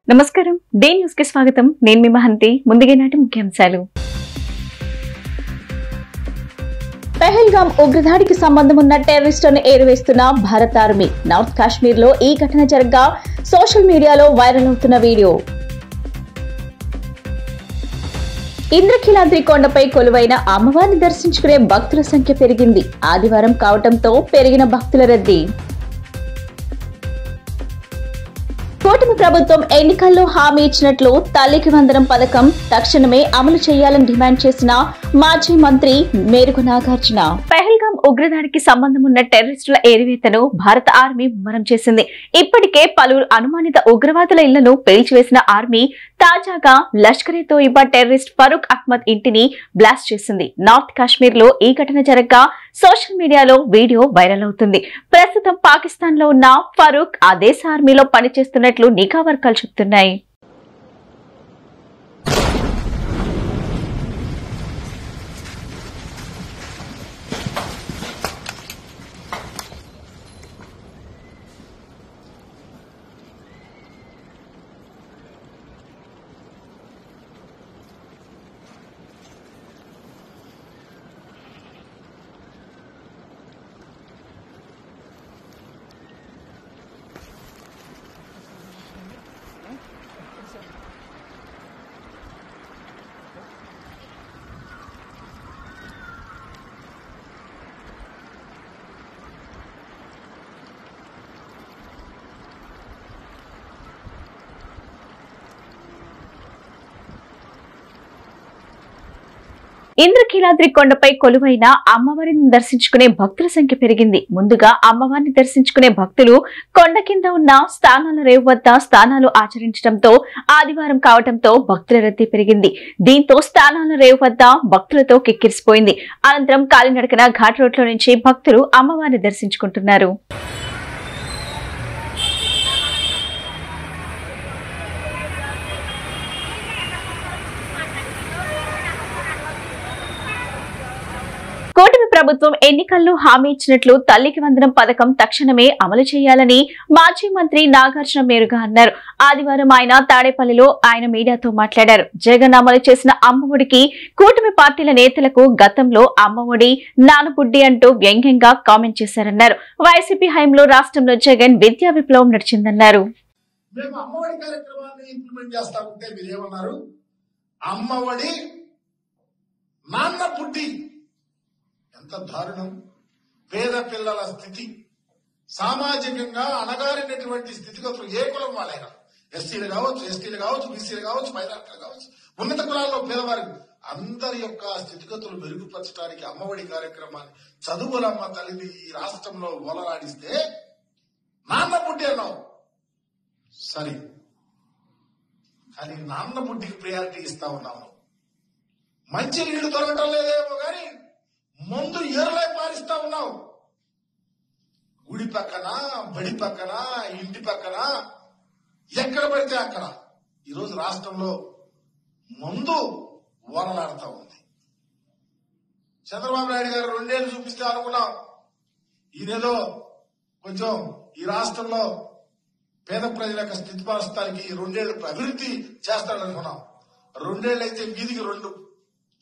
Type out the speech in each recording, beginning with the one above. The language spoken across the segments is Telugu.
నమస్కారం డే న్యూస్ కి స్వాగతం నేను మీ మహంతి ముందుగా నాటి ముఖ్యాంశాలు పహల్గామ్ ఉగ్రదాడికి సంబంధం ఉన్న టెర్రరిస్టులను ఏరివేస్తున్న భారత ఆర్మీ నార్త్ కాశ్మీర్ లో ఈ ఘటన జరగ్గా సోషల్ మీడియాలో వైరల్ అవుతున్న వీడియో ఇంద్రకీలాద్రి కొండపై కొలువైన అమ్మవారిని దర్శించుకునే భక్తుల సంఖ్య పెరిగింది ఆదివారం కావడంతో పెరిగిన భక్తుల రద్దీ కూటమి ప్రభుత్వం ఎన్నికల్లో హామీ ఇచ్చినట్లు తల్లికి వందనం పథకం తక్షణమే అమలు చేయాలని డిమాండ్ చేసిన మాజీ మంత్రి మేరుగు నాగార్జున పహల్గామ్ ఉగ్రదాడికి సంబంధం ఉన్న టెర్రరిస్టుల ఏరివేతను భారత ఆర్మీ ముమ్మరం చేసింది. ఇప్పటికే పలువురు అనుమానిత ఉగ్రవాదుల ఇళ్లను పేల్చివేసిన ఆర్మీ తాజాగా లష్కరే తోయిబా టెర్రరిస్ట్ ఫరూక్ అహ్మద్ ఇంటిని బ్లాస్ట్ చేసింది. నార్త్ కాశ్మీర్ లో ఈ ఘటన జరగ్గా సోషల్ మీడియాలో వీడియో వైరల్ అవుతుంది. ప్రస్తుతం పాకిస్తాన్ లో ఉన్న ఫరూక్ ఆ దేశ ఆర్మీలో పనిచేస్తున్నట్లు నిఘా వర్గాలు చెబుతున్నాయి. ఇంద్రకీలాద్రి కొండపై కొలువైన అమ్మవారిని దర్శించుకునే భక్తుల సంఖ్య పెరిగింది. ముందుగా అమ్మవారిని దర్శించుకునే భక్తులు కొండ కింద ఉన్న స్థానాల రేవు వద్ద స్థానాలు ఆచరించడంతో ఆదివారం కావడంతో భక్తుల రద్దీ పెరిగింది. దీంతో స్థానాల రేవు వద్ద భక్తులతో కిక్కిరిసిపోయింది. అనంతరం కాలినడకన ఘాట్ రోడ్లో నుంచి భక్తులు అమ్మవారిని దర్శించుకుంటున్నారు. కూటమి ప్రభుత్వం ఎన్నికల్లో హామీ ఇచ్చినట్లు తల్లికి వందనం పథకం తక్షణమే అమలు చేయాలని మాజీ మంత్రి నాగార్జున మేరుగా అన్నారు. ఆదివారం ఆయన తాడేపల్లిలో ఆయన మీడియాతో మాట్లాడారు. జగన్ అమలు చేసిన అమ్మఒడికి కూటమి పార్టీల నేతలకు గతంలో అమ్మఒడి నానబుడ్డి అంటూ వ్యంగ్యంగా కామెంట్ చేశారన్నారు. వైసీపీ హయాంలో రాష్ట్రంలో జగన్ విద్యా విప్లవం నడిచిందన్నారు. ఎంత దారుణం! పేద పిల్లల స్థితి, సామాజికంగా అణగారినటువంటి స్థితిగతులు ఏ కులం వాళ్ళైనా, ఎస్సీలు కావచ్చు, ఎస్టీలు కావచ్చు, బీసీలు కావచ్చు, మైనార్టీలు కావచ్చు, ఉన్నత కులాల్లో పేదవారి అందరి యొక్క స్థితిగతులు మెరుగుపరచడానికి అమ్మఒడి కార్యక్రమాన్ని చదువులమ్మ తల్లిని ఈ రాష్ట్రంలో ఓలలాడిస్తే నాన్న బుడ్డి అన్నావు సరే, కానీ నాన్న బుడ్డికి ప్రయారిటీ ఇస్తా ఉన్నాము. మంచి నీళ్లు దొరకటం లేదేమో కానీ ముందు ఏర్లై పారిస్తా ఉన్నావు. గుడి పక్కన, బడి పక్కన, ఇంటి పక్కన, ఎక్కడ పడితే అక్కడ ఈరోజు రాష్ట్రంలో ముందు ఓరలాడుతా ఉంది. చంద్రబాబు నాయుడు గారు 2 ఏళ్లు చూపిస్తే అనుకున్నాం ఈయనేదో కొంచెం ఈ రాష్ట్రంలో పేద ప్రజల యొక్క స్థితి పరిస్థితులకి 2 ఏళ్లు అభివృద్ధి చేస్తాడనుకున్నాం. 2 ఏళ్ళు అయితే వీధికి 2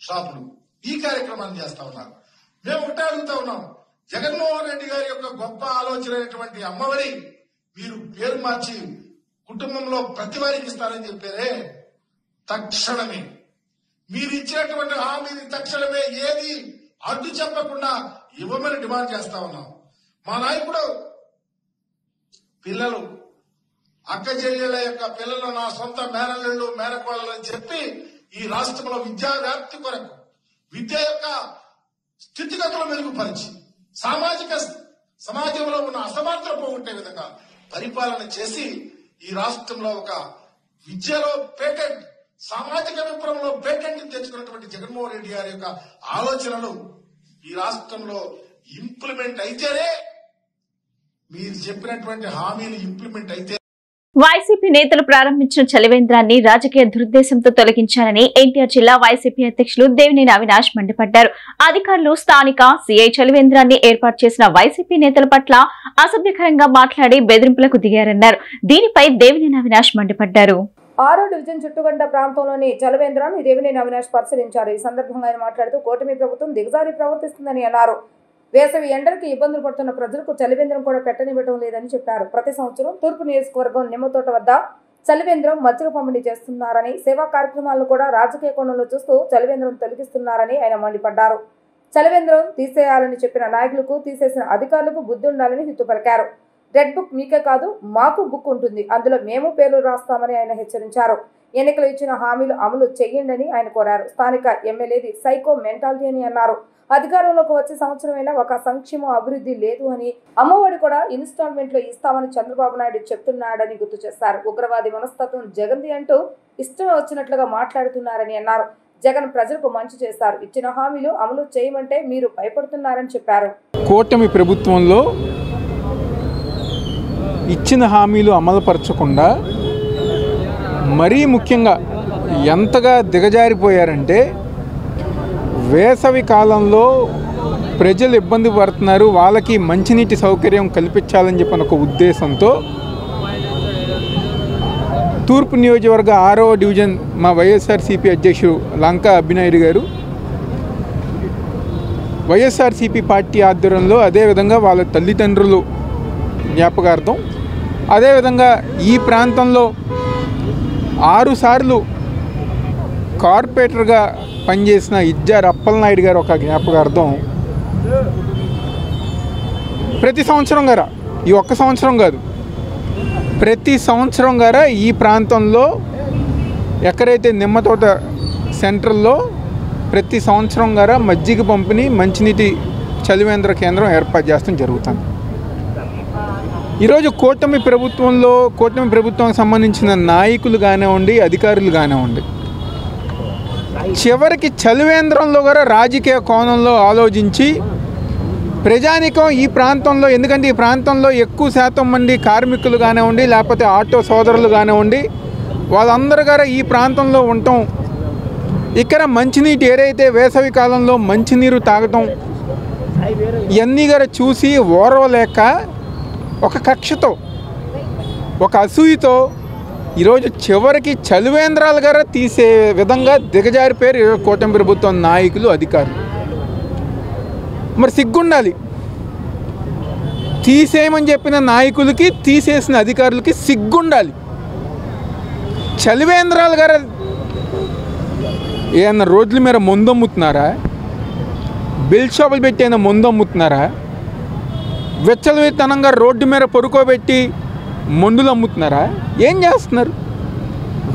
షాపులు ఈ కార్యక్రమాన్ని చేస్తా ఉన్నారు. మేము ఒకటే అడుగుతా ఉన్నాం, జగన్మోహన్ రెడ్డి గారి యొక్క గొప్ప ఆలోచన అయినటువంటి అమ్మఒడి మీరు పేరు మార్చి కుటుంబంలో ప్రతి వారికి ఇస్తారని చెప్పారే, తక్షణమే మీరు ఇచ్చినటువంటి హామీని తక్షణమే ఏది అడ్డు చెప్పకుండా ఇవ్వమని డిమాండ్ చేస్తా ఉన్నాం. మా నాయకుడు పిల్లలు, అక్క చెల్లెల యొక్క పిల్లలు నా సొంత మేనల్లుళ్ళు మేనకోళ్ళని చెప్పి ఈ రాష్ట్రంలో విద్యా వ్యాప్తి కొరకు విద్య యొక్క స్థితిగతులు మెరుగుపరిచి సమాజంలో ఉన్న అసమానతలు పోగొట్టే విధంగా పరిపాలన చేసి ఈ రాష్ట్రంలో ఒక విద్యలో పేటెంట్, సామాజిక విప్లవంలో పేటెంట్ తెచ్చుకున్నటువంటి జగన్మోహన్ రెడ్డి గారి యొక్క ఆలోచనలు ఈ రాష్ట్రంలో ఇంప్లిమెంట్ అయితేనే, మీరు చెప్పినటువంటి హామీలు ఇంప్లిమెంట్ అయితే వైసీపీ నేతలు ప్రారంభించిన చలివేంద్రాన్ని రాజకీయ దురుద్దేశంతో తొలగించాలని ఎన్టీఆర్ జిల్లా వైసీపీ అధ్యక్షులు దేవినేని అవినాష్ మండిపడ్డారు. అధికారులు స్థానిక సీఐ చలివేంద్రాన్ని ఏర్పాటు చేసిన వైసీపీ నేతల పట్ల అసభ్యకరంగా మాట్లాడి బెదిరింపులకు దిగారన్నారు. దీనిపై దేవినేని అవినాష్ మండిపడ్డారు. 6వ డివిజన్ చుట్టుగంట ప్రాంతంలోని చలివేంద్రాన్ని దేవినేని అవినాష్ పరిశీలించారు. ఈ సందర్భంగా ఆయన మాట్లాడుతూ కూటమి ప్రభుత్వం దిగజారి ప్రవర్తిస్తుందని అన్నారు. వేసవి ఎండలకు ఇబ్బందులు పడుతున్న ప్రజలకు చలివేంద్రం కూడా పెట్టనివ్వడం లేదని చెప్పారు. ప్రతి సంవత్సరం తూర్పు నియోజకవర్గం నిమ్మతోట వద్ద చలివేంద్రం మజ్జిగ పంపిణీ చేస్తున్నారని, సేవా కార్యక్రమాలను కూడా రాజకీయ కోణంలో చూస్తూ చలివేంద్రం తొలగిస్తున్నారని ఆయన మండిపడ్డారు. చలివేంద్రం తీసేయాలని చెప్పిన నాయకులకు, తీసేసిన అధికారులకు బుద్ధి ఉండాలని హితవు పలికారు. రెడ్ బుక్ మీకే కాదు, మాకు బుక్ ఉంటుంది, అందులో మేము పేర్లు రాస్తామని ఆయన హెచ్చరించారు. ఎన్నికలు ఇచ్చిన హామీలు అమలు చేయండి ఆయన కోరారు. స్థానిక ఎమ్మెల్యేది సైకో మెంటాలిటీ అని అన్నారు. అధికారంలోకి వచ్చే సంవత్సరమైనా ఒక సంక్షేమ అభివృద్ధి లేదు అని, అమ్మఒడి కూడా ఇన్స్టాల్మెంట్ లో ఇస్తామని చంద్రబాబు నాయుడు చెప్తున్నాడని గుర్తు చేశారు. ఉగ్రవాది మనస్తత్వం జగన్ది అంటూ ఇష్టం వచ్చినట్లుగా మాట్లాడుతున్నారని అన్నారు. జగన్ ప్రజలకు మంచి చేశారు, ఇచ్చిన హామీలు అమలు చేయమంటే మీరు భయపడుతున్నారని చెప్పారు. కూటమి ప్రభుత్వంలో ఇచ్చిన హామీలు అమలుపరచకుండా మరీ ముఖ్యంగా ఎంతగా దిగజారిపోయారంటే, వేసవి కాలంలో ప్రజలు ఇబ్బంది పడుతున్నారు, వాళ్ళకి మంచినీటి సౌకర్యం కల్పించాలని చెప్పిన ఒక ఉద్దేశంతో తూర్పు నియోజకవర్గ 6వ డివిజన్ మా వైఎస్ఆర్సీపీ అధ్యక్షుడు లంకా అభినాయుడు గారు వైఎస్ఆర్సీపీ పార్టీ ఆధ్వర్యంలో, అదేవిధంగా వాళ్ళ తల్లిదండ్రులు జ్ఞాపకార్థం, అదేవిధంగా ఈ ప్రాంతంలో 6 సార్లు కార్పొరేటర్గా పనిచేసిన ఇజ్జార్ అప్పలనాయుడు గారు ఒక జ్ఞాపకార్థం ప్రతి సంవత్సరం గారా, ఈ ఒక్క సంవత్సరం కాదు, ప్రతి సంవత్సరం గారా ఈ ప్రాంతంలో ఎక్కడైతే నిమ్మతోట సెంట్రల్లో ప్రతి సంవత్సరం గారా మజ్జిగ పంపిణీ, మంచినీటి చలివేంద్ర కేంద్రం ఏర్పాటు చేస్తాం జరుగుతుంది. ఈరోజు కూటమి ప్రభుత్వానికి సంబంధించిన నాయకులు కానివ్వండి, అధికారులు కానివ్వండి, చివరికి చలివేంద్రంలో కూడా రాజకీయ కోణంలో ఆలోచించి ప్రజానికం ఈ ప్రాంతంలో, ఎందుకంటే ఈ ప్రాంతంలో ఎక్కువ శాతం మంది కార్మికులు కానివ్వండి, లేకపోతే ఆటో సోదరులు కానివ్వండి, వాళ్ళందరూ కూడా ఈ ప్రాంతంలో ఉండటం, ఇక్కడ మంచినీటి ఏదైతే వేసవి కాలంలో మంచినీరు తాగటం, ఇవన్నీ కూడా చూసి ఓర్వలేక ఒక కక్షతో, ఒక అసూయతో ఈరోజు చివరికి చలివేంద్రాలు గారు తీసే విధంగా దిగజారిపోయారు కూటమి ప్రభుత్వం నాయకులు, అధికారులు. మరి సిగ్గుండాలి. తీసేయమని చెప్పిన నాయకులకి, తీసేసిన అధికారులకి సిగ్గుండాలి. చలివేంద్రాలు గారు ఏమన్నా రోడ్ల మీద ముందమ్ముతున్నారా? బిల్ షాపులు పెట్టి ఏమైనా ముందమ్ముతున్నారా? విచ్చలవిత్తనంగా రోడ్డు మీద పరుకోబెట్టి మందులు అమ్ముతున్నారా? ఏం చేస్తున్నారు?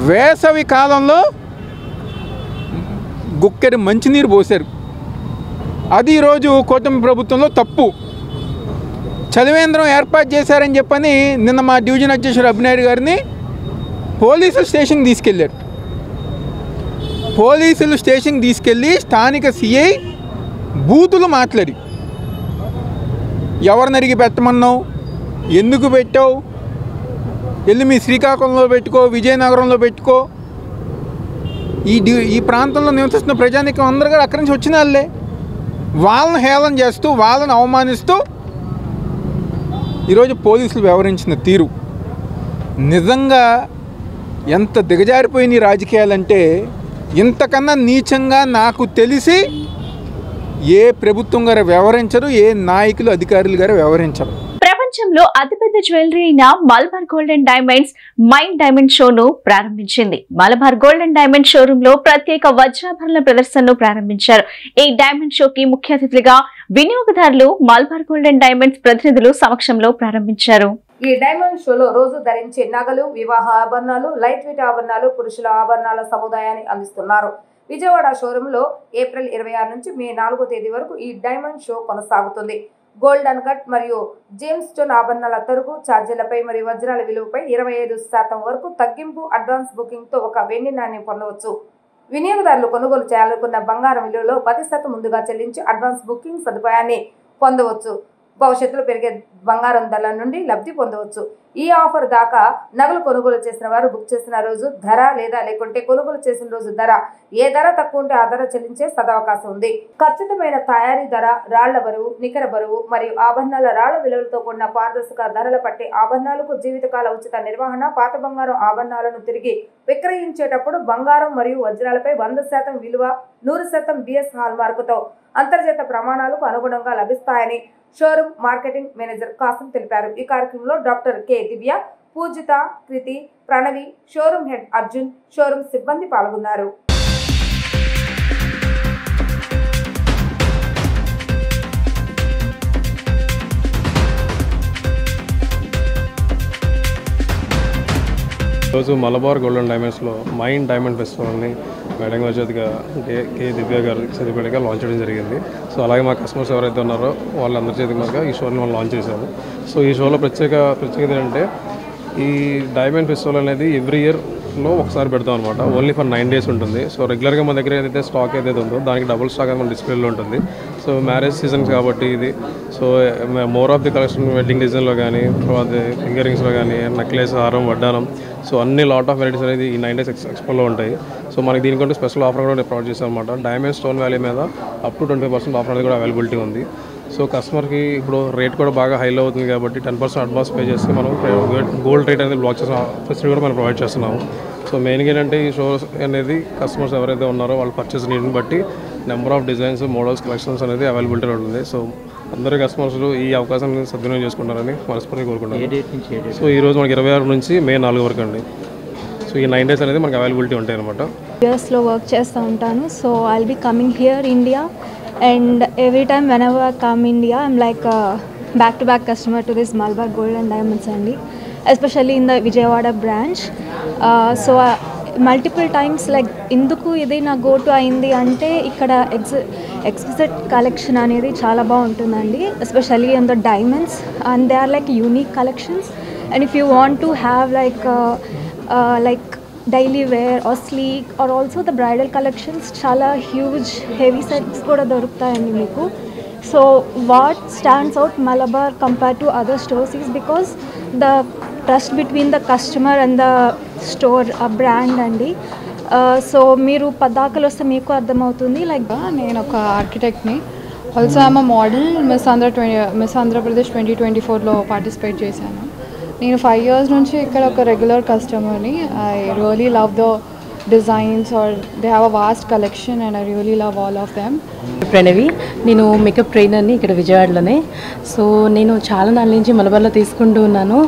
వేసవి కాలంలో గుక్కెడు మంచినీరు పోసారు, అది ఈరోజు కూటమి ప్రభుత్వంలో తప్పు. చలివేంద్రం ఏర్పాటు చేశారని చెప్పని నిన్న మా డివిజన్ అధ్యక్షుడు అభినాయుడు గారిని పోలీసులు స్టేషన్కి తీసుకెళ్ళారు. పోలీసులు స్టేషన్కి తీసుకెళ్ళి స్థానిక సిఐ బూతులు మాట్లాడి, ఎవరిని అడిగి పెట్టమన్నావు, ఎందుకు పెట్టావు, వెళ్ళి మీ శ్రీకాకుళంలో పెట్టుకో, విజయనగరంలో పెట్టుకో. ఈ ప్రాంతంలో నివసిస్తున్న ప్రజానికం అందరూ కూడా అక్కడి నుంచి వచ్చిన వాళ్ళే. వాళ్ళని హేళన చేస్తూ, వాళ్ళని అవమానిస్తూ ఈరోజు పోలీసులు వ్యవహరించిన తీరు నిజంగా ఎంత దిగజారిపోయిన రాజకీయాలంటే, ఇంతకన్నా నీచంగా నాకు తెలిసి ఏ ప్రభుత్వం గారు వ్యవహరించరు, ఏ నాయకులు అధికారులు గారు వ్యవహరించరు. ప్రపంచంలో అతిపెద్ద జ్యువెలరీ అయిన Malabar gold and diamonds mind diamond షోను ప్రారంభించింది. Malabar gold and diamond showroom లో ప్రత్యేక వజ్రాభరణల ప్రదర్శనను ప్రారంభించారు. ఈ డైమండ్ షోకి ముఖ్య అతిథులుగా వినియోగదారులు మలబార్ గోల్డ్ అండ్ డైమండ్స్ ప్రతినిధులు సమక్షంలో ప్రారంభించారు. ఈ డైమండ్ షోలో రోజు ధరించే నగలు, వివాహ ఆభరణాలు, లైట్ వెయిట్ ఆభరణాలు, పురుషుల ఆభరణాల సముదాయాన్ని అందిస్తున్నారు. విజయవాడ షోరూంలో ఏప్రిల్ 26 నుంచి మే 4వ తేదీ వరకు ఈ డైమండ్ షో కొనసాగుతుంది. గోల్డ్ అన్కట్ మరియు జేమ్స్ స్టోన్ ఆభరణాల తరుగు ఛార్జీలపై మరియు వజ్రాల విలువపై 25% వరకు తగ్గింపు, అడ్వాన్స్ బుకింగ్ తో ఒక వెండి నాణ్యం పొందవచ్చు. వినియోగదారులు కొనుగోలు చేయాలనుకున్న బంగారం విలువలో 10% ముందుగా చెల్లించి అడ్వాన్స్ బుకింగ్ సదుపాయాన్ని పొందవచ్చు. భవిష్యత్తులో పెరిగే బంగారం ధరల నుండి లబ్ధి పొందవచ్చు. ఈ ఆఫర్ దాకా నగలు కొనుగోలు చేసిన వారు బుక్ చేసిన రోజు ధర లేకుంటే కొనుగోలు చేసిన రోజు ధర ఏ ధర తక్కువ ఉంటే ఆ ధర చెల్లించే సదవకాశం ఉంది. ఖచ్చితమైన తయారీ ధర, రాళ్ల బరువు, నికర బరువు మరియు ఆభరణాల రాళ్ల విలువలతో కూడిన పారదర్శక ధరల పట్టి ఆభరణాలకు జీవితకాల ఉచిత నిర్వహణ, పాత బంగారం ఆభరణాలను తిరిగి విక్రయించేటప్పుడు బంగారం మరియు వజ్రాలపై 100% విలువ, 100% బిఎస్ హాల్ మార్కుతో అంతర్జాతీయ ప్రమాణాలకు అనుగుణంగా లభిస్తాయని షోరూమ్ మార్కెటింగ్ మేనేజర్ కాసం తెలిపారు. ఈ కార్యక్రమంలో doctor K Divya, Poojitha, Kriti, Pranavi, showroom head Arjun, showroom సిబ్బంది పాల్గొన్నారు. ఈరోజు మలబార్ గోల్డ్ అండ్ డైమండ్స్లో మైండ్ డైమండ్ ఫెస్టివల్ని మేడం వచ్చేదిగా కే దివ్య గారు సిద్దిపేటగా లాంచ్ చేయడం జరిగింది. సో అలాగే మా కస్టమర్స్ ఎవరైతే ఉన్నారో వాళ్ళందరి చేతి మీదుగా ఈ షోని మనం లాంచ్ చేశాము. సో ఈ షోలో ప్రత్యేకత ఏంటంటే ఈ డైమండ్ ఫెస్టివల్ అనేది ఎవ్రీ ఇయర్లో ఒకసారి పెడతాం అనమాట. ఓన్లీ ఫర్ 9 days ఉంటుంది. సో రెగ్యులర్గా మన దగ్గర ఏదైతే స్టాక్ ఏదైతే ఉందో దానికి డబుల్ స్టాక్ మన డిస్ప్లేలో ఉంటుంది. సో మ్యారేజ్ సీజన్స్ కాబట్టి ఇది. So more of the collection wedding డిజైన్లో కానీ, తర్వాత ఫింగర్ రింగ్స్లో కానీ, నెక్లెస్, హారం, వడ్డానం, సో అన్ని లాట్ ఆఫ్ వెరైటీస్ అనేది ఈ 9 days ఎక్స్పోలో ఉంటాయి. సో మనకి దీనికంటే స్పెషల్ ఆఫర్ కూడా ప్రొవైడ్ చేస్తాం అనమాట. డైమండ్ స్టోన్ వ్యాలీ మీద అప్ టు 25% ఆఫర్ అనేది కూడా అవైలబిలిటీ ఉంది. సో కస్టమర్కి ఇప్పుడు రేట్ కూడా బాగా హైలో అవుతుంది కాబట్టి 10% అడ్వాన్స్ పే చేసి మనం గోల్డ్ రేట్ అనేది బ్లాక్ చేసిన ఫెసిలిటీ కూడా మనం ప్రొవైడ్ చేస్తున్నాము. సో మెయిన్గా ఏంటంటే ఈ షోస్ అనేది కస్టమర్స్ ఎవరైతే ఉన్నారో వాళ్ళు పర్చేస్ నీడ్ని బట్టి number of designs, models, collections అనేది అవైలబిలిటీ ఉంటుంది. సో అందరి కస్టమర్స్ ఈ అవకాశాన్ని సద్వినియోగం చేసుకుంటారని మనస్ఫూర్తిగా కోరుకుంటారు. సో ఈరోజు మనకి 26 నుంచి మే 4 వరకు అండి. సో ఈ 9 days అనేది మనకి అవైలబిలిటీ ఉంటాయి అనమాట. ఇయర్స్లో వర్క్ చేస్తూ ఉంటాను. So I'll be coming here India and every time whenever I come India I'm like a back-to-back customer to this Malabar Gold and Diamonds andi, especially in the Vijayawada branch. So multiple times like ఇందుకు ఇది నా గో టు అయింది అంటే ఇక్కడ ఎక్స్క్లూజివ్ కలెక్షన్ అనేది చాలా బాగుంటుందండి, especially in the diamonds and they are like unique collections. And if you want to have like daily wear or sleek or also the bridal collections చాలా huge heavy sets కూడా దొరుకుతాయండి మీకు. So what stands out Malabar compared to other stores is because the trust between the customer and the store a brand అండి. సో మీరు పదాకలు వస్తే మీకు అర్థమవుతుంది. లైక్ నేను ఒక ఆర్కిటెక్ట్ని, also I'm model miss Andhra Pradesh 2024లో పార్టిసిపేట్ చేశాను. నేను 5 years నుంచి ఇక్కడ ఒక రెగ్యులర్ కస్టమర్ని. I really love the designs are they have a vast collection and I really love all of them. Pranavi, నేను మేకప్ ట్రైనర్ని ఇక్కడ విజయవాడలోనే. సో నేను చాలా నాళ్ళ నుంచి మలబార్లో తీసుకుంటూ ఉన్నాను.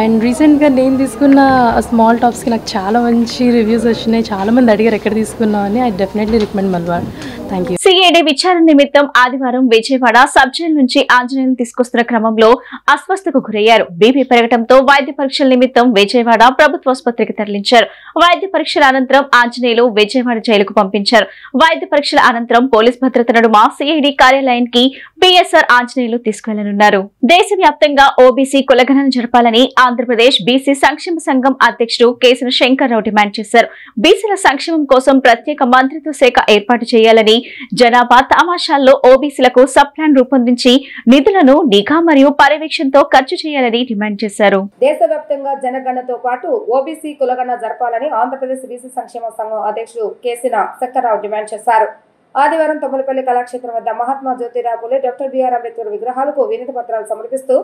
అండ్ రీసెంట్గా నేను తీసుకున్న స్మాల్ టాప్స్కి నాకు చాలా మంచి రివ్యూస్ వచ్చినాయి. చాలామంది అడిగారు ఎక్కడ తీసుకున్నావు అని. I definitely recommend Malabar. Thank you. CID విచారణ నిమిత్తం ఆదివారం విజయవాడ సబ్ జైలు నుంచి ఆంజనేయులు తీసుకొస్తున్న క్రమంలో అస్వస్థకు గురయ్యారు. బీపీ పెరగడంతో వైద్య పరీక్షల నిమిత్తం విజయవాడ ప్రభుత్వాసుపత్రికి తరలించారు. వైద్య పరీక్షల అనంతరం ఆంజనేయులు విజయవాడ జైలుకు పంపించారు. వైద్య పరీక్షల అనంతరం పోలీస్ భద్రత నడుమ సిఐడి కార్యాలయానికి పిఎస్ఆర్ ఆంజనేయులు తీసుకెళ్లనున్నారు. దేశవ్యాప్తంగా ఓబీసీ కులగణన జరపాలని ఆంధ్రప్రదేశ్ బీసీ సంక్షేమ సంఘం అధ్యక్షుడు కేసన శంకర్రావు డిమాండ్ చేశారు. బీసీల సంక్షేమం కోసం ప్రత్యేక మంత్రిత్వ శాఖ ఏర్పాటు చేయాలని, జనాభా తమాషాల్లో ఓబీసీలకు సబ్ ప్లాన్ రూపొందించి నిధులను నిఘా మరియు పర్యవేక్షణతో ఖర్చు చేయాలని డిమాండ్ చేశారు. దేశవ్యాప్తంగా జనగణనతో పాటు ఓబీసీ కులగణన జరపాలని ఆంధ్రప్రదేశ్ బీసీ సంక్షేమ సంఘం అధ్యక్షుడు కేసన శంకర్రావు డిమాండ్ చేశారు. ఆదివారం తొమ్మలపల్లి కళాక్షేత్రం వద్ద మహాత్మా జ్యోతిరావు పూలే, డాక్టర్ బిఆర్ అంబేద్కర్ విగ్రహాలకు వినతి పత్రాలు సమర్పిస్తూ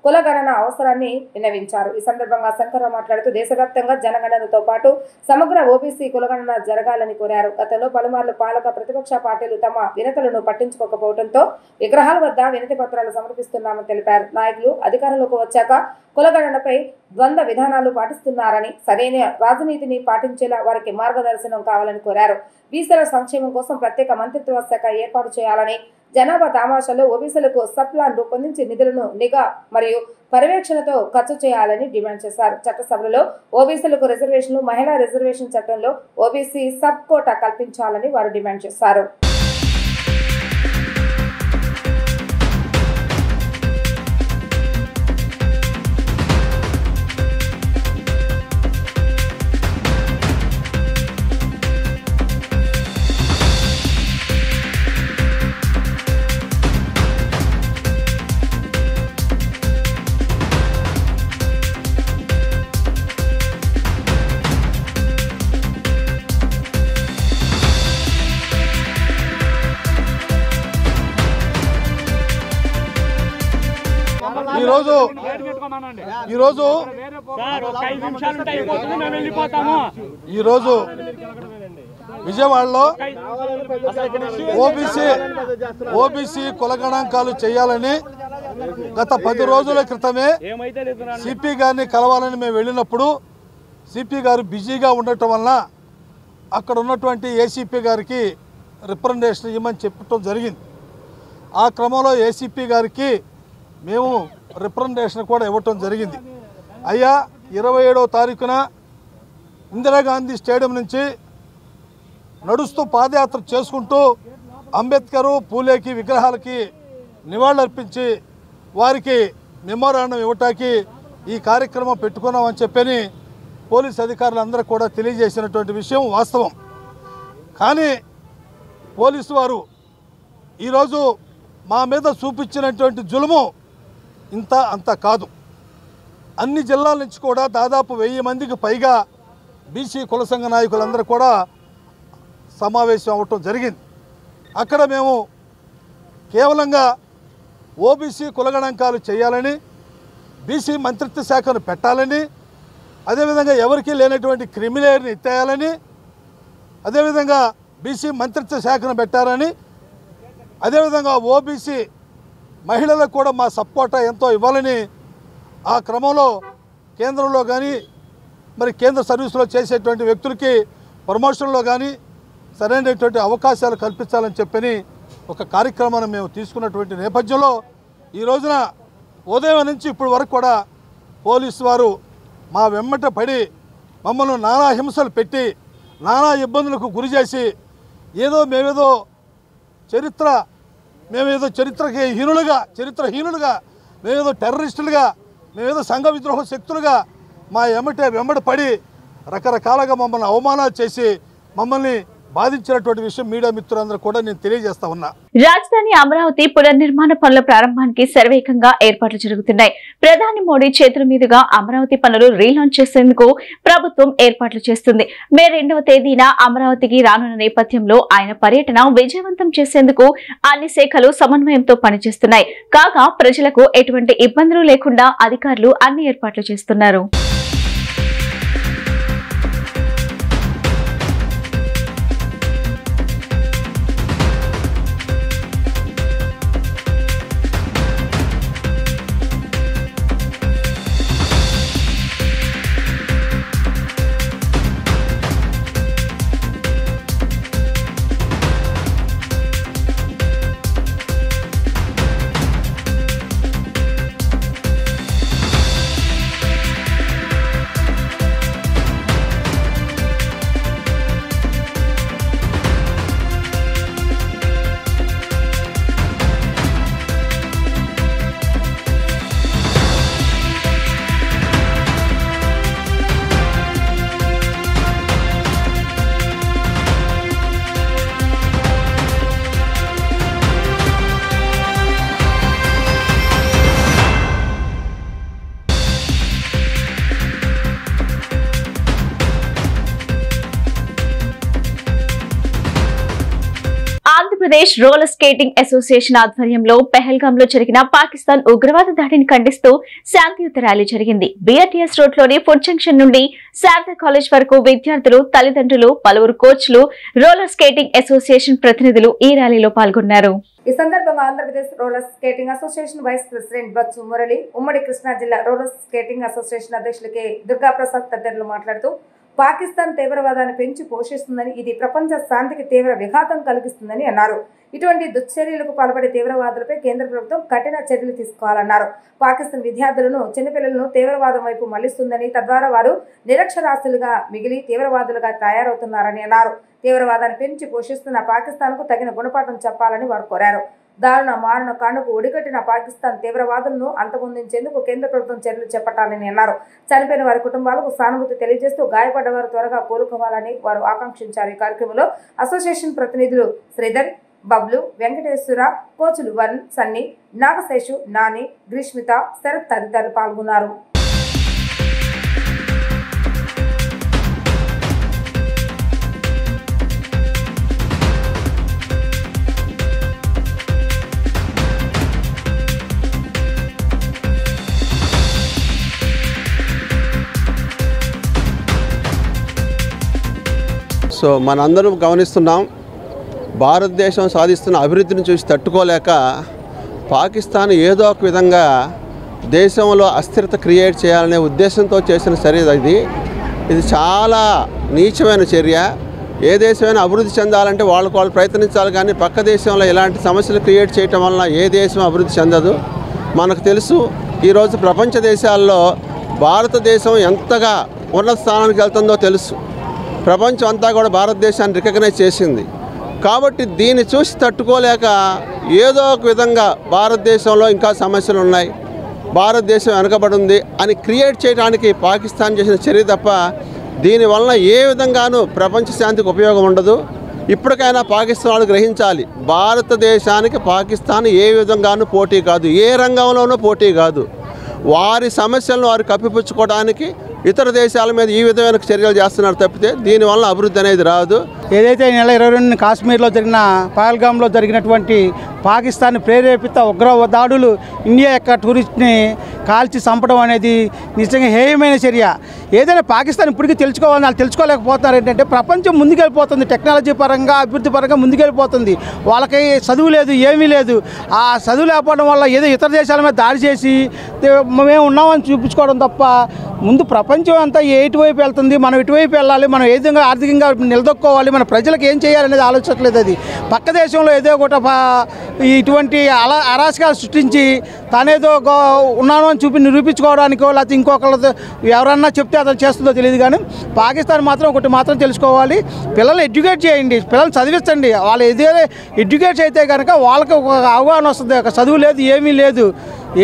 కులగణన అవసరాన్ని విన్నవించారు. ఈ సందర్భంగా శంకర్రావు మాట్లాడుతూ దేశవ్యాప్తంగా జనగణనతో పాటు సమగ్ర ఓబీసీ కులగణన జరగాలని కోరారు. గతంలో పలుమార్లు పాలక ప్రతిపక్ష పార్టీలు తమ వినతులను పట్టించుకోకపోవడంతో విగ్రహాల వద్ద వినతి పత్రాలు సమర్పిస్తున్నామని తెలిపారు. నాయకులు అధికారంలోకి వచ్చాక కులగణనపై ద్వంద్వ విధానాలు పాటిస్తున్నారని, సరైన రాజనీతిని పాటించేలా వారికి మార్గదర్శనం కావాలని కోరారు. బీసీల సంక్షేమం కోసం ప్రత్యేక మంత్రిత్వ శాఖ ఏర్పాటు చేయాలని, జనాభా తామాషాలో ఓబీసీలకు సబ్ ప్లాన్ రూపొందించి నిధులను నిఘా మరియు పర్యవేక్షణతో ఖర్చు చేయాలని డిమాండ్ చేశారు. చట్టసభలో ఓబీసీలకు రిజర్వేషన్లు, మహిళా రిజర్వేషన్ చట్టంలో ఓబీసీ సబ్ కోటా కల్పించాలని వారు డిమాండ్ చేశారు. ఈరోజు విజయవాడలో ఓబీసీ కులగణాంకాలు చేయాలని గత 10 రోజుల క్రితమే సిపి గారిని కలవాలని మేము వెళ్ళినప్పుడు సిపి గారు బిజీగా ఉండటం వలన అక్కడ ఉన్నటువంటి ఏసీపీ గారికి రిప్రజెంటేషన్ ఇవ్వమని చెప్పడం జరిగింది. ఆ క్రమంలో ఏసీపీ గారికి మేము రిప్రజెంటేషన్ కూడా ఇవ్వటం జరిగింది. అయ్యా 27వ తారీఖున ఇందిరాగాంధీ స్టేడియం నుంచి నడుస్తూ పాదయాత్ర చేసుకుంటూ అంబేద్కర్ పూలేకి విగ్రహాలకి నివాళులర్పించి వారికి మెమోరాండం ఇవ్వటానికి ఈ కార్యక్రమం పెట్టుకున్నామని చెప్పని పోలీస్ అధికారులందరూ కూడా తెలియజేసినటువంటి విషయం వాస్తవం. కానీ పోలీసు వారు ఈరోజు మా మీద చూపించినటువంటి జులుము ఇంత అంత కాదు. అన్ని జిల్లాల నుంచి కూడా దాదాపు 1000 మందికి పైగా బీసీ కుల సంఘ నాయకులందరూ కూడా సమావేశం అవ్వటం జరిగింది. అక్కడ మేము కేవలంగా ఓబీసీ కులగణాంకాలు చేయాలని, బీసీ మంత్రిత్వ శాఖను పెట్టాలని, అదేవిధంగా ఎవరికీ లేనటువంటి క్రిమిలేయర్ని ఎత్తేయాలని, అదేవిధంగా బీసీ మంత్రిత్వ శాఖను పెట్టారని, అదేవిధంగా ఓబీసీ మహిళలకు కూడా మా సపోర్ట్ ఎంతో ఇవ్వాలని ఆ క్రమంలో కేంద్రంలో కానీ మరి కేంద్ర సర్వీసులో చేసేటువంటి వ్యక్తులకి ప్రమోషన్లో కానీ సరైనటువంటి అవకాశాలు కల్పించాలని చెప్పని ఒక కార్యక్రమాన్ని మేము తీసుకున్నటువంటి నేపథ్యంలో ఈ రోజున ఉదయం నుంచి ఇప్పటి వరకు కూడా పోలీసు వారు మా వెమ్మట పడి మమ్మల్ని నానా హింసలు పెట్టి నానా ఇబ్బందులకు గురి చేసి మేమేదో చరిత్రహీనులుగా మేమేదో టెర్రరిస్టులుగా మేమేదో సంఘ విద్రోహ శక్తులుగా మా వెంబడి పడి రకరకాలుగా మమ్మల్ని అవమానాలు చేసి మమ్మల్ని బాధించినటువంటి విషయం మీడియా మిత్రులందరూ కూడా నేను తెలియజేస్తా ఉన్నా. రాజధాని అమరావతి పునర్నిర్మాణ పనుల ప్రారంభానికి శరవేగంగా ఏర్పాట్లు జరుగుతున్నాయి. ప్రధాని మోడీ చేతుల మీదుగా అమరావతి పనులు రీలాంచ్ చేసేందుకు ప్రభుత్వం ఏర్పాట్లు చేస్తుంది. మే 2వ తేదీన అమరావతికి రానున్న నేపథ్యంలో ఆయన పర్యటన విజయవంతం చేసేందుకు అన్ని శాఖలు సమన్వయంతో పనిచేస్తున్నాయి. కాగా ప్రజలకు ఎటువంటి ఇబ్బందులు లేకుండా అధికారులు అన్ని ఏర్పాట్లు చేస్తున్నారు. ఆంధ్రప్రదేశ్ రోలర్ స్కేటింగ్ అసోసియేషన్ ఆధ్వర్యంలో పెహల్గామ్ లో జరిగిన పాకిస్తాన్ ఉగ్రవాద దాడిని ఖండిస్తూ శాంతియుత ర్యాలీ జరిగింది. బీఆర్టీఎస్ రోడ్ లోని ఫుడ్ జంక్షన్ నుండి శారదా కాలేజ్ వరకు విద్యార్థులు, తల్లిదండ్రులు, పలువురు కోచ్లు, రోలర్ స్కేటింగ్ అసోసియేషన్ ప్రతినిధులు ఈ ర్యాలీలో పాల్గొన్నారు. ఈ సందర్భంగా Andhra Pradesh roller skating association vice president Batsu Murali, ఉమ్మడి కృష్ణా జిల్లా రోలర్ స్కేటింగ్ అసోసియేషన్ అధ్యక్షులు కె దుర్గాప్రసాద్ తదితరులు మాట్లాడుతూ పాకిస్తాన్ తీవ్రవాదాన్ని పెంచి పోషిస్తుందని, ఇది ప్రపంచ శాంతికి తీవ్ర విఘాతం కలిగిస్తుందని అన్నారు. ఇటువంటి దుశ్చర్యలకు పాల్పడే తీవ్రవాదులపై కేంద్ర ప్రభుత్వం కఠిన చర్యలు తీసుకోవాలన్నారు. పాకిస్తాన్ విద్యార్థులను, చిన్నపిల్లలను తీవ్రవాదం వైపు మళ్లిస్తుందని, తద్వారా వారు నిరక్షరాస్యులుగా మిగిలి తీవ్రవాదులుగా తయారవుతున్నారని అన్నారు. తీవ్రవాదాన్ని పెంచి పోషిస్తున్న పాకిస్తాన్కు తగిన గుణపాఠం చెప్పాలని వారు కోరారు. దారుణ మారణ కాండకు ఒడిగట్టిన పాకిస్తాన్ తీవ్రవాదులను అంతమొందించేందుకు కేంద్ర ప్రభుత్వం చర్యలు చేపట్టాలని అన్నారు. చనిపోయిన వారి కుటుంబాలకు సానుభూతి తెలియజేస్తూ గాయపడ్డవారు త్వరగా కోలుకోవాలని వారు ఆకాంక్షించారు. ఈ కార్యక్రమంలో అసోసియేషన్ ప్రతినిధులు శ్రీధర్, బబ్లు, వెంకటేశ్వర, కోచులు వరుణ్, సన్నీ, నాగశేషు, నాని, గ్రీష్మిత, శరత్ తదితరులు పాల్గొన్నారు. సో మనందరం గమనిస్తున్నాం, భారతదేశం సాధిస్తున్న అభివృద్ధిని చూసి తట్టుకోలేక పాకిస్తాన్ ఏదో ఒక విధంగా దేశంలో అస్థిరత క్రియేట్ చేయాలనే ఉద్దేశంతో చేసిన చర్య ఇది చాలా నీచమైన చర్య. ఏ దేశమైనా అభివృద్ధి చెందాలంటే వాళ్ళు ప్రయత్నించాలి, కానీ పక్క దేశంలో ఇలాంటి సమస్యలు క్రియేట్ చేయటం వలన ఏ దేశం అభివృద్ధి చెందదు. మనకు తెలుసు, ఈరోజు ప్రపంచ దేశాల్లో భారతదేశం ఎంతగా ఉన్నత స్థానానికి వెళ్తుందో తెలుసు. ప్రపంచం అంతా కూడా భారతదేశాన్ని రికగ్నైజ్ చేసింది. కాబట్టి దీన్ని చూసి తట్టుకోలేక ఏదో ఒక విధంగా భారతదేశంలో ఇంకా సమస్యలు ఉన్నాయి, భారతదేశం వెనకబడి ఉంది అని క్రియేట్ చేయడానికి పాకిస్తాన్ చేసిన చర్య తప్ప దీనివలన ఏ విధంగానూ ప్రపంచ శాంతికి ఉపయోగం ఉండదు. ఇప్పటికైనా పాకిస్తాన్ వాళ్ళు గ్రహించాలి, భారతదేశానికి పాకిస్తాన్ ఏ విధంగానూ పోటీ కాదు, ఏ రంగంలోనూ పోటీ కాదు. వారి సమస్యలను వారు కప్పిపుచ్చుకోవడానికి ఇతర దేశాల మీద ఈ విధమైన చర్యలు చేస్తున్నారు తప్పితే దీనివల్ల అభివృద్ధి అనేది రాదు. ఏదైతే నెల 22 కాశ్మీర్లో జరిగిన పహల్గామ్లో జరిగినటువంటి పాకిస్తాన్ ప్రేరేపిత ఉగ్ర దాడులు ఇండియా యొక్క టూరిస్ట్ని కాల్చి చంపడం అనేది నిజంగా హేయమైన చర్య. ఏదైనా పాకిస్తాన్ ఇప్పటికీ తెలుసుకోవాలని వాళ్ళు తెలుసుకోలేకపోతున్నారు. ఏంటంటే ప్రపంచం ముందుకెళ్ళిపోతుంది, టెక్నాలజీ పరంగా అభివృద్ధి పరంగా ముందుకెళ్ళిపోతుంది. వాళ్ళకి చదువు లేదు, ఏమీ లేదు. ఆ చదువు లేకపోవడం వల్ల ఏదో ఇతర దేశాల మీద దాడి చేసి మేము ఉన్నామని చూపించుకోవడం తప్ప ముందు ప్రపంచం అంతా ఎటువైపు వెళ్తుంది, మనం ఇటువైపు వెళ్ళాలి, మనం ఏ విధంగా ఆర్థికంగా నిలదొక్కోవాలి, మన ప్రజలకు ఏం చేయాలనేది ఆలోచించట్లేదు. అది పక్క దేశంలో ఏదో ఒకటి ఇటువంటి అరాచకాలు సృష్టించి తానేదో ఉన్నాను అని నిరూపించుకోవడానికో లేకపోతే ఇంకొకళ్ళతో ఎవరన్నా చెప్తే అతను చేస్తుందో తెలియదు. కానీ పాకిస్తాన్ మాత్రం ఒకటి మాత్రం తెలుసుకోవాలి, పిల్లల్ని ఎడ్యుకేట్ చేయండి, పిల్లల్ని చదివించండి. వాళ్ళు ఏదైనా ఎడ్యుకేట్ అయితే కనుక వాళ్ళకి ఒక అవగాహన వస్తుంది. ఒక చదువు లేదు, ఏమీ లేదు.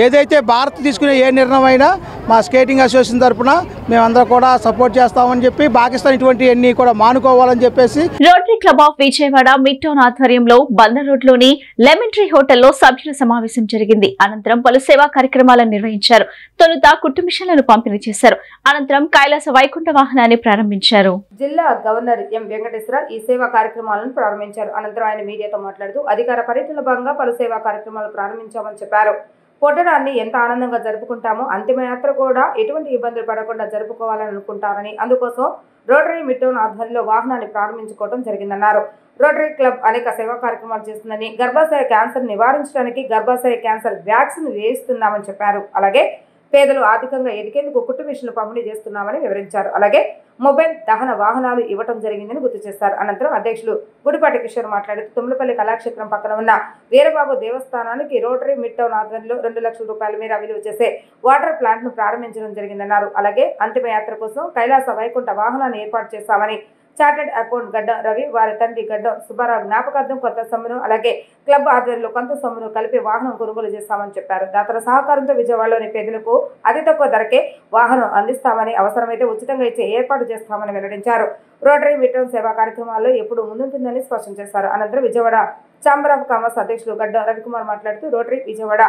ఏదైతే భారత్ తీసుకునే ఏ నిర్ణయం అయినా మా స్కేటింగ్ అసోసియేషన్ తరఫున మేమందరం కూడా సపోర్ట్ చేస్తామని చెప్పి పాకిస్తాన్ ఇటువంటి అన్ని కూడా మానుకోవాలని చెప్పేసి rotary club of Vijayawada mid town ఆధ్వర్యంలో బందర్ రోడ్లోని లెమన్ ట్రీ హోటల్లో సభ్యుల సమావేశం జరిగింది. అనంతరం పలు సేవా కార్యక్రమాలను నిర్వహించారు. తొలుత కుట్టు మిషన్లను పంపిణీ చేశారు. అనంతరం కైలాస వైకుంఠ వాహనాన్ని ప్రారంభించారు. జిల్లా గవర్నర్ ఎం వెంకటేశ్వర ఈ సేవా కార్యక్రమాలను ప్రారంభించారు. అనంతరం ఆయన మీడియాతో మాట్లాడుతూ అధికార పర్యటనలో భాగంగా పలు సేవా కార్యక్రమాలు ప్రారంభించామని చెప్పారు. పొట్టడాన్ని ఎంత ఆనందంగా జరుపుకుంటామో అంతిమయాత్ర కూడా ఎటువంటి ఇబ్బందులు పడకుండా జరుపుకోవాలని అనుకుంటారని, అందుకోసం రోటరీ మిడ్ టౌన్ ఆధ్వర్యంలో వాహనాన్ని ప్రారంభించుకోవడం జరిగిందన్నారు. రోటరీ క్లబ్ అనేక సేవా కార్యక్రమాలు చేస్తుందని, గర్భాశయ క్యాన్సర్ నివారించడానికి గర్భాశయ క్యాన్సర్ వ్యాక్సిన్ వేయిస్తున్నామని చెప్పారు. అలాగే పేదలు ఆర్థికంగా ఎదిగేందుకు కుట్టు మిషన్లు పంపిణీ చేస్తున్నామని వివరించారు. అలాగే మొబైల్ దహన వాహనాలు ఇవ్వడం జరిగిందని గుర్తు చేశారు. అనంతరం అధ్యక్షులు గుడిపాటి కిషోర్ మాట్లాడుతూ తుమ్మలపల్లి కళాక్షేత్రం పక్కన ఉన్న వీరబాబు దేవస్థానానికి రోటరీ మిడ్ టౌన్ ఆధ్వర్యంలో 2 లక్షల రూపాయల మేర విలువ చేసే వాటర్ ప్లాంట్ ను ప్రారంభించడం జరిగిందన్నారు. అలాగే అంతిమ యాత్ర కోసం కైలాస వైకుంఠ వాహనాన్ని ఏర్పాటు చేశామని, చార్టెడ్ అకౌంట్ గడ్డం రవి వారి తండ్రి గడ్డం సుబ్బారావు జ్ఞాపకార్థం కొంత సొమ్మును అలాగే క్లబ్ ఆధ్వర్యంలో కొంత సొమ్మును కలిపి వాహనం కొనుగోలు చేస్తామని చెప్పారు. దాతల సహకారంతో విజయవాడలోని పేదలకు అతి తక్కువ ధరకే వాహనం అందిస్తామని, అవసరమైతే ఉచితంగా ఇచ్చే ఏర్పాటు చేస్తామని వెల్లడించారు. రోటరీ మిడ్ టౌన్ సేవా కార్యక్రమాల్లో ఎప్పుడు ముందుంటుందని స్పష్టం చేశారు. అనంతరం విజయవాడ ఛాంబర్ ఆఫ్ కామర్స్ అధ్యక్షులు గడ్డం రవికుమార్ మాట్లాడుతూ rotary Vijayawada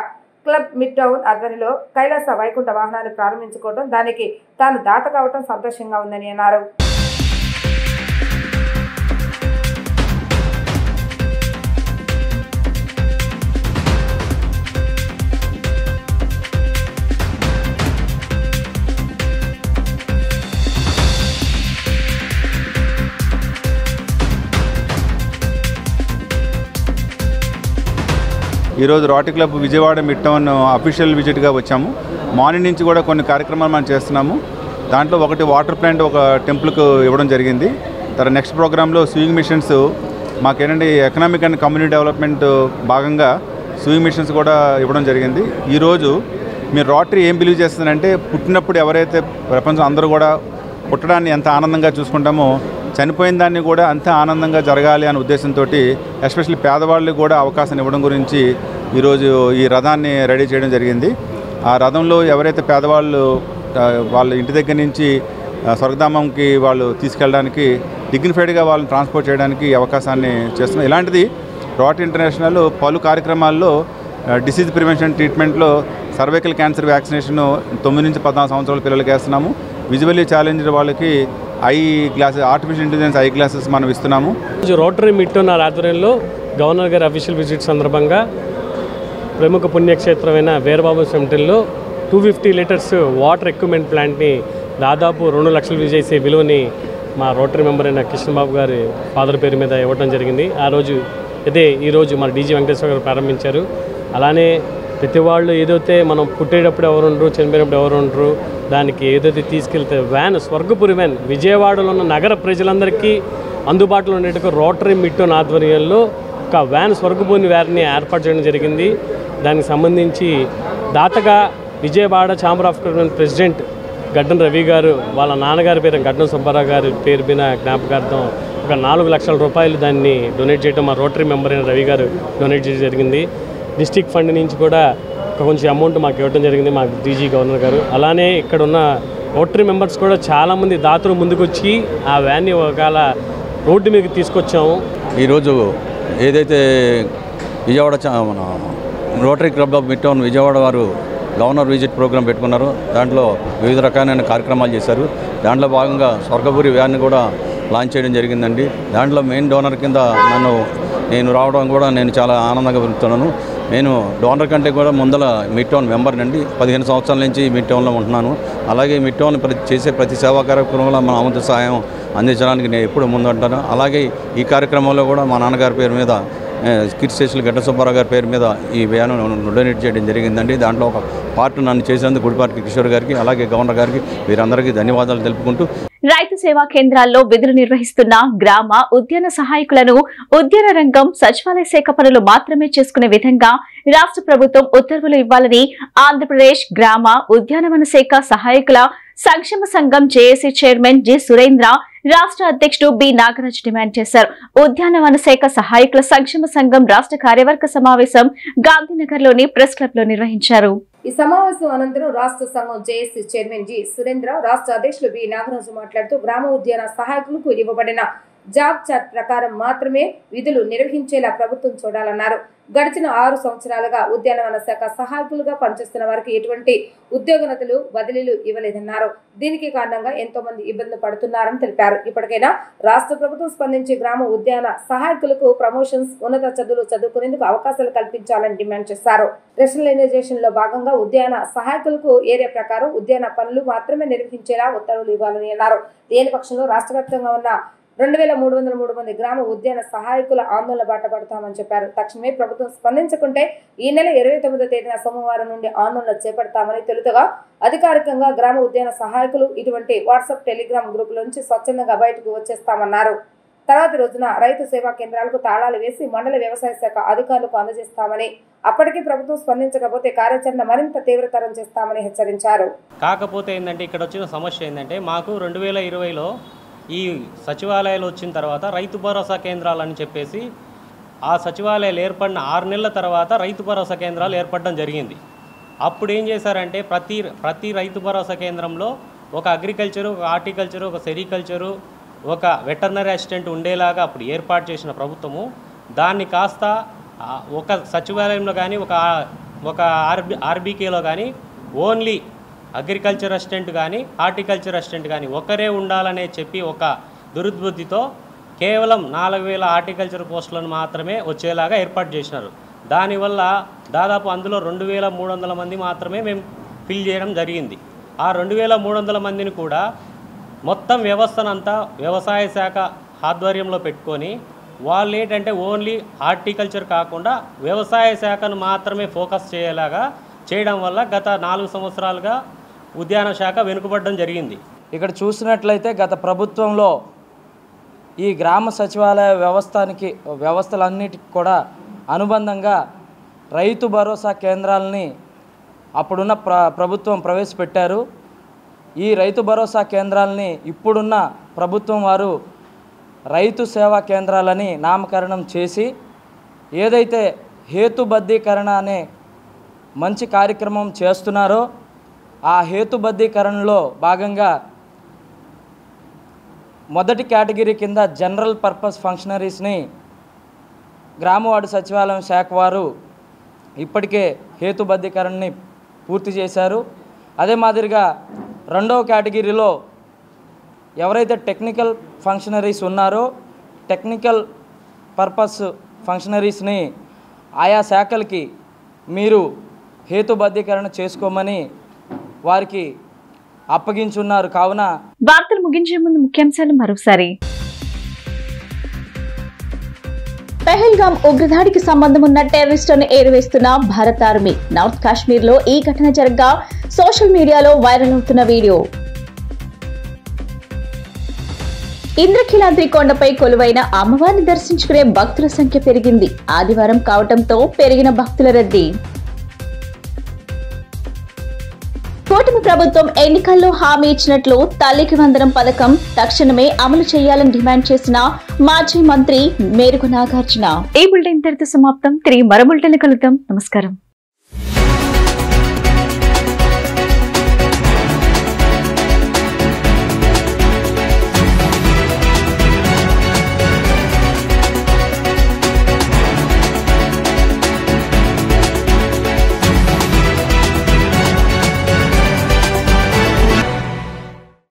club mid town ఆధ్వర్యంలో కైలాస వైకుంఠ వాహనాన్ని ప్రారంభించుకోవడం, దానికి తాను దాత కావడం సంతోషంగా ఉందని అన్నారు. ఈరోజు rotary club Vijayawada mid town official విజిట్గా వచ్చాము. మార్నింగ్ నుంచి కూడా కొన్ని కార్యక్రమాలు మనం చేస్తున్నాము. దాంట్లో ఒకటి వాటర్ ప్లాంట్ ఒక టెంపుల్కు ఇవ్వడం జరిగింది. తర్వాత నెక్స్ట్ ప్రోగ్రాంలో స్వింగ్ మిషన్స్ మాకేంటంటే ఎకనామిక్ అండ్ కమ్యూనిటీ డెవలప్మెంట్ భాగంగా స్వింగ్ మిషన్స్ కూడా ఇవ్వడం జరిగింది. ఈరోజు మీరు రోటరీ ఏం బిలీవ్ చేస్తుందంటే పుట్టినప్పుడు ఎవరైతే ప్రపంచం అందరూ కూడా పుట్టడాన్ని ఎంత ఆనందంగా చూసుకుంటామో చనిపోయిన దాన్ని కూడా అంతే ఆనందంగా జరగాలి అనే ఉద్దేశంతో ఎస్పెషల్లీ పేదవాళ్ళకి కూడా అవకాశం ఇవ్వడం గురించి ఈరోజు ఈ రథాన్ని రెడీ చేయడం జరిగింది. ఆ రథంలో ఎవరైతే పేదవాళ్ళు వాళ్ళ ఇంటి దగ్గర నుంచి స్వర్గధామంకి వాళ్ళు తీసుకెళ్ళడానికి డిగ్నిఫైడ్గా వాళ్ళని ట్రాన్స్పోర్ట్ చేయడానికి అవకాశాన్ని చేస్తున్నాం. ఇలాంటిది రోటరీ ఇంటర్నేషనల్ పలు కార్యక్రమాల్లో డిసీజ్ ప్రివెన్షన్ ట్రీట్మెంట్లో సర్వైకల్ క్యాన్సర్ వ్యాక్సినేషన్ 9 నుంచి 14 సంవత్సరాల పిల్లలకి వేస్తున్నాము. విజువల్లీ ఛాలెంజ్డ్ వాళ్ళకి eye glasses artificial intelligence eye glasses మనం ఇస్తున్నాము. రోటరీ మిడ్ టౌన్ ఆధ్వర్యంలో గవర్నర్ గారి అఫీషియల్ విజిట్ సందర్భంగా ప్రముఖ పుణ్యక్షేత్రమైన వీరబాబు టెంపుల్లో 250 లీటర్స్ వాటర్ ఎక్విప్మెంట్ ప్లాంట్ని దాదాపు 2 లక్షలు చేసే విలువని మా రోటరీ మెంబర్ అయిన కృష్ణబాబు గారి ఫాదర్ పేరు మీద ఇవ్వడం జరిగింది. ఆ రోజు ఇదే ఈరోజు మన డీజీ వెంకటేశ్వర గారు ప్రారంభించారు. అలానే ప్రతి వాళ్ళు ఏదైతే మనం పుట్టేటప్పుడు ఎవరు ఉండరు, చనిపోయినప్పుడు ఎవరు ఉండరు, దానికి ఏదైతే తీసుకెళ్తే వ్యాన్, స్వర్గపురి వ్యాన్ విజయవాడలో ఉన్న నగర ప్రజలందరికీ అందుబాటులో ఉండేట్టుగా రోటరీ మిట్టోన్ ఆధ్వర్యంలో ఒక వ్యాన్, స్వర్గపురి వ్యాన్ని ఏర్పాటు చేయడం జరిగింది. దానికి సంబంధించి దాతగా Vijayawada chamber of commerce president Gaddam Ravi గారు వాళ్ళ నాన్నగారి పేరు గడ్డం సుబ్బారావు గారి పేరు మీద జ్ఞాపకార్థం ఒక 4 లక్షల రూపాయలు దాన్ని డొనేట్ చేయడం మా రోటరీ మెంబర్ అయిన రవి గారు డొనేట్ చేయడం జరిగింది. డిస్ట్రిక్ట్ ఫండ్ నుంచి కూడా కొంచెం అమౌంట్ మాకు ఇవ్వడం జరిగింది మా డీజీ గవర్నర్ గారు. అలానే ఇక్కడ ఉన్న రోటరీ మెంబర్స్ కూడా చాలామంది దాతలు ముందుకొచ్చి ఆ వ్యాన్ని ఒకవేళ రోడ్డు మీదకి తీసుకొచ్చాము. ఈరోజు ఏదైతే విజయవాడ మన రోటరీ క్లబ్ ఆఫ్ మిట్టోన్ విజయవాడ వారు గవర్నర్ విజిట్ ప్రోగ్రాం పెట్టుకున్నారు. దాంట్లో వివిధ రకాలైన కార్యక్రమాలు చేశారు. దాంట్లో భాగంగా స్వర్గపురి వ్యాన్ కూడా లాంచ్ చేయడం జరిగిందండి. దాంట్లో మెయిన్ డోనర్ కింద నేను రావడం కూడా నేను చాలా ఆనందంగా పెరుగుతున్నాను. నేను డోనర్ కంటే కూడా ముందల మిట్టోన్ మెంబర్ అండి. 15 సంవత్సరాల నుంచి మిట్టోన్లో ఉంటున్నాను. అలాగే మిట్టోన్ చేసే ప్రతి సేవా కార్యక్రమంలో మన వంతు సహాయం అందించడానికి నేను ఎప్పుడు ముందుంటాను. అలాగే ఈ కార్యక్రమంలో కూడా మా నాన్నగారి పేరు మీద కీర్తిశేషులు గడ్డ సుబ్బారావు గారి పేరు మీద ఈ వ్యాను డొనేట్ చేయడం జరిగిందండి. దాంట్లో ఒక పార్ట్ నన్ను చేసేందుకు గుడిపాటి కిషోర్ గారికి అలాగే గవర్నర్ గారికి వీరందరికీ ధన్యవాదాలు తెలుపుకుంటూ రైతు సేవా కేంద్రాల్లో విధులు నిర్వహిస్తున్న గ్రామ ఉద్యాన సహాయకులను ఉద్యాన రంగం సచివాలయ శాఖ పనులు మాత్రమే చేసుకునే విధంగా రాష్ట్ర ప్రభుత్వం ఉత్తర్వులు ఇవ్వాలని ఆంధ్రప్రదేశ్ గ్రామ ఉద్యానవన శాఖ సహాయకుల సంక్షేమ సంఘం జేఏసీ చైర్మన్ జి సురేంద్ర, రాష్ట్ర అధ్యక్షుడు బి నాగరాజ్ డిమాండ్ చేశారు. ఉద్యానవన శాఖ సహాయకుల సంక్షేమ సంఘం రాష్ట్ర కార్యవర్గ సమావేశం గాంధీనగర్ లోని ప్రెస్ క్లబ్ లో నిర్వహించారు. ఈ సమావేశం అనంతరం రాష్ట్ర సంఘం జేఏసీ చైర్మన్ జి సురేంద్ర, రాష్ట్ర అధ్యక్షులు బి నాగరాజు మాట్లాడుతూ గ్రామ ఉద్యాన సహాయకులకు ఇవ్వబడిన జాబ్ చార్ట్ ప్రకారం మాత్రమే విధులు నిర్వహించేలా ప్రభుత్వం చూడాలన్నారు. గడిచిన 6 సంవత్సరాలుగా ఉద్యానవన శాఖ సహాయకులుగా పనిచేస్తున్న వారికి ఎటువంటి ఉద్యోగనతులు బదిలీలు ఇవ్వలేదన్నారు. దీనికి కారణంగా ఎంతో మంది ఇబ్బందులు పడుతున్నారని తెలిపారు. ఇప్పటికైనా రాష్ట్ర ప్రభుత్వం స్పందించి గ్రామ ఉద్యాన సహాయకులకు ప్రమోషన్స్, ఉన్నత చదువులు చదువుకునేందుకు అవకాశాలు కల్పించాలని డిమాండ్ చేశారు. రేషనలైజేషన్ లో భాగంగా ఉద్యాన సహాయకులకు ఏరియా ప్రకారం ఉద్యాన పనులు మాత్రమే నిర్వహించేలా ఉత్తర్వులు ఇవ్వాలని అన్నారు. లేని పక్షంలో రాష్ట్ర వ్యాప్తంగా ఉన్న 2303 మంది గ్రామ ఉద్యాన సహాయకుల ఆందోళన బాట పడతామని చెప్పారు. తక్షణమే ప్రభుత్వం స్పందించకుంటే ఈ నెల 29వ తేదీన సోమవారం నుండి ఆందోళన చేపడతామని తెలుతగా అధికారికంగా గ్రామ ఉద్యాన సహాయకులు ఇటువంటి వాట్సాప్, టెలిగ్రామ్ గ్రూపుల నుంచి స్వచ్ఛందంగా బయటకు వచ్చేస్తామన్నారు. తర్వాత రోజున రైతు సేవా కేంద్రాలకు తాళాలు వేసి మండల వ్యవసాయ శాఖ అధికారులకు అందజేస్తామని, అప్పటికీ ప్రభుత్వం స్పందించకపోతే కార్యాచరణ మరింత తీవ్రతరం చేస్తామని హెచ్చరించారు. కాకపోతే ఏంటంటే ఇక్కడ వచ్చిన సమస్య ఏంటంటే మాకు 2020లో ఈ సచివాలయాలు వచ్చిన తర్వాత రైతు భరోసా కేంద్రాలని చెప్పేసి ఆ సచివాలయాలు ఏర్పడిన 6 నెలల తర్వాత రైతు భరోసా కేంద్రాలు ఏర్పడడం జరిగింది. అప్పుడు ఏం చేశారంటే ప్రతి రైతు భరోసా కేంద్రంలో ఒక అగ్రికల్చరు, ఒక హార్టికల్చరు, ఒక సెరికల్చరు, ఒక వెటర్నరీ అసిస్టెంట్ ఉండేలాగా అప్పుడు ఏర్పాటు చేసిన ప్రభుత్వము దాన్ని కాస్త ఒక సచివాలయంలో కానీ ఒక ఆర్బీకేలో కానీ ఓన్లీ అగ్రికల్చర్ అసిస్టెంట్ కానీ హార్టికల్చర్ అసిస్టెంట్ కానీ ఒకరే ఉండాలనే చెప్పి ఒక దురుద్బుద్ధితో కేవలం 4000 హార్టికల్చర్ పోస్టులను మాత్రమే వచ్చేలాగా ఏర్పాటు చేసినారు. దానివల్ల దాదాపు అందులో 2300 మంది మాత్రమే మేము ఫిల్ చేయడం జరిగింది. ఆ 2300 మందిని కూడా మొత్తం వ్యవస్థనంతా వ్యవసాయ శాఖ ఆధ్వర్యంలో పెట్టుకొని వాళ్ళు ఏంటంటే ఓన్లీ హార్టికల్చర్ కాకుండా వ్యవసాయ శాఖను మాత్రమే ఫోకస్ చేయలాగా చేయడం వల్ల గత 4 సంవత్సరాలుగా ఉద్యాన శాఖ వెనుకబడడం జరిగింది. ఇక్కడ చూసినట్లయితే గత ప్రభుత్వంలో ఈ గ్రామ సచివాలయ వ్యవస్థలన్నిటికి కూడా అనుబంధంగా రైతు భరోసా కేంద్రాలని అప్పుడున్న ప్రభుత్వం ప్రవేశపెట్టారు. ఈ రైతు భరోసా కేంద్రాలని ఇప్పుడున్న ప్రభుత్వం వారు రైతు సేవా కేంద్రాలని నామకరణం చేసి ఏదైతే హేతుబద్ధీకరణ అనే మంచి కార్యక్రమం చేస్తున్నారో ఆ హేతుబద్ధీకరణలో భాగంగా మొదటి కేటగిరీ కింద జనరల్ పర్పస్ ఫంక్షనరీస్ని గ్రామవార్డు సచివాలయం శాఖ వారు ఇప్పటికే హేతుబద్ధీకరణని పూర్తి చేశారు. అదే మాదిరిగా రెండవ కేటగిరీలో ఎవరైతే టెక్నికల్ ఫంక్షనరీస్ ఉన్నారో టెక్నికల్ పర్పస్ ఫంక్షనరీస్ని ఆయా శాఖలకి మీరు హేతుబద్ధీకరణ చేసుకోమని వారికి అప్పగించున్నారు. కావున వార్తలు ముగించే ముందు ముఖ్యాంశాలు మరోసారి. పెహల్గాం ఉగ్రదాడికి సంబంధం ఉన్న టెర్రరిస్టులను ఏరివేస్తున్న భారత ఆర్మీ. నార్త్ కాశ్మీర్ లో ఈ ఘటన జరగ్గా సోషల్ మీడియాలో వైరల్ అవుతున్న వీడియో. ఇంద్రకీలాద్రి కొండపై కొలువైన అమ్మవారిని దర్శించుకునే భక్తుల సంఖ్య పెరిగింది. ఆదివారం కావడంతో పెరిగిన భక్తుల రద్దీ. కూటమి ప్రభుత్వం ఎన్నికల్లో హామీ ఇచ్చినట్లు తల్లికి వందనం పథకం తక్షణమే అమలు చేయాలని డిమాండ్ చేసిన మాజీ మంత్రి మేరుగు నాగార్జున. ఈ బులెటిన్ ఇంతటితో సమాప్తం. తిరిగి మరో బులెటిన్ కలుద్దాం. నమస్కారం.